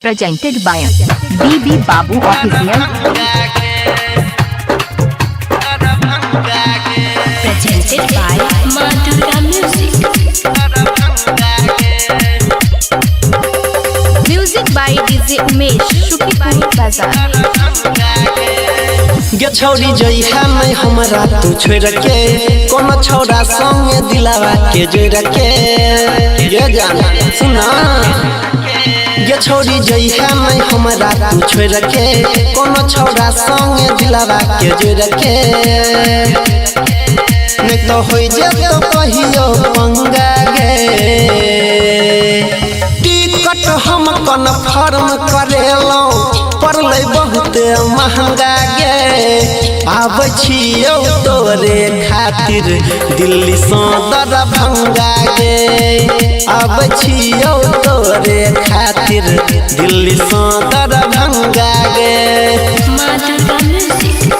Presented by BB Babu Official. Presented by Madura Music. Music by DJ Umesh, Shukipur Bazaar. गे छौरी जइहा नहीं हमरा तू छोड़ के कोनो छौरा संगे दिलावा के जोड़ के ये जाना सुना गे छौरी जइहा नहीं हमरा तू छोड़ के कोनो छौरा संगे दिलावा के जोड़ के नहीं तो होई जे तो कहियो पंगा गे टिकट हम कन्फर्म करेलो पड़लै बहुत महंगा गे आब छियौ तोरे खातिर दिल्ली से दरभंगा गे आब छियौ तोरे खातिर दिल्ली से दरभंगा गे Madura Music.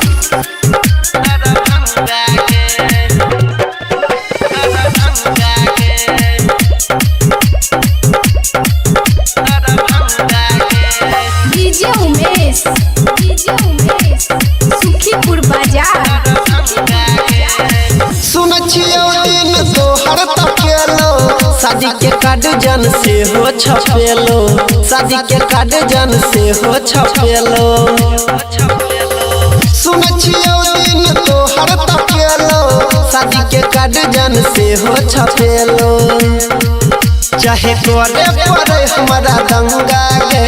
DJ Umesh, Shukipur Bazaar. सुन छियौ दिन तोहर तकेलो शादी के कार्ड जन से हो छपेलो शादी के कार्ड जन से हो छपेलो सुन छियौ दिन तोहर तकेलो शादी के कार्ड जन से हो छपेलो चाहे करे पड़े हमारा दंगा गे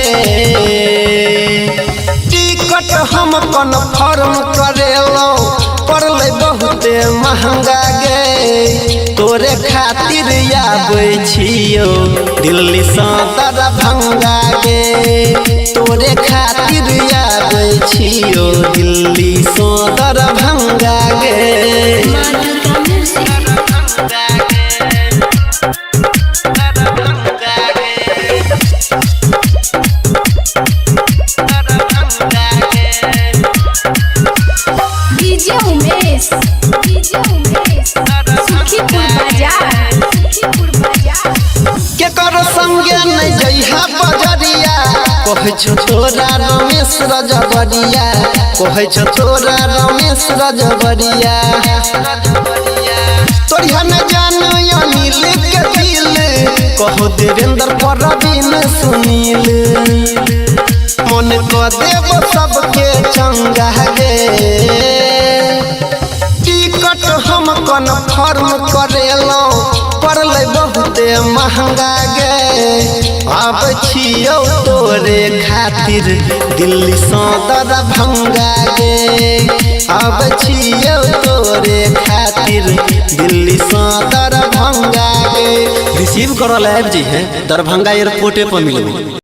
टिकट हम कन्फर्म करेलो पड़लै बहुत महंगा गे तोरे खातिर आबै छियौ दिल्ली से दरभंगा गे तोरे खातिर आबै छियौ दिल्ली से दरभंगा गे Madura Music. DJ Umesh, Shukipur Bazaar. के करो संगे नहीं जइहा बजरिया कहै छो तोरा रमेश रजबरिया कहै छो तोरा रमेश रजबरिया तोरिया न जानो अनिल के दिल कहो देवेंद्र परवीन सुनील मन को देव सबके चंगा गे टिकट हम कन्फर्म करेलो पड़लै बहुत महंगा गे आब छियौ तोरे खातिर दिल्ली से दरभंगा गे आब छियौ तोरे खातिर दिल्ली से दरभंगा गे रिसीव करल आबि जइहे दरभंगा एयरपोर्टे पर मिलबे।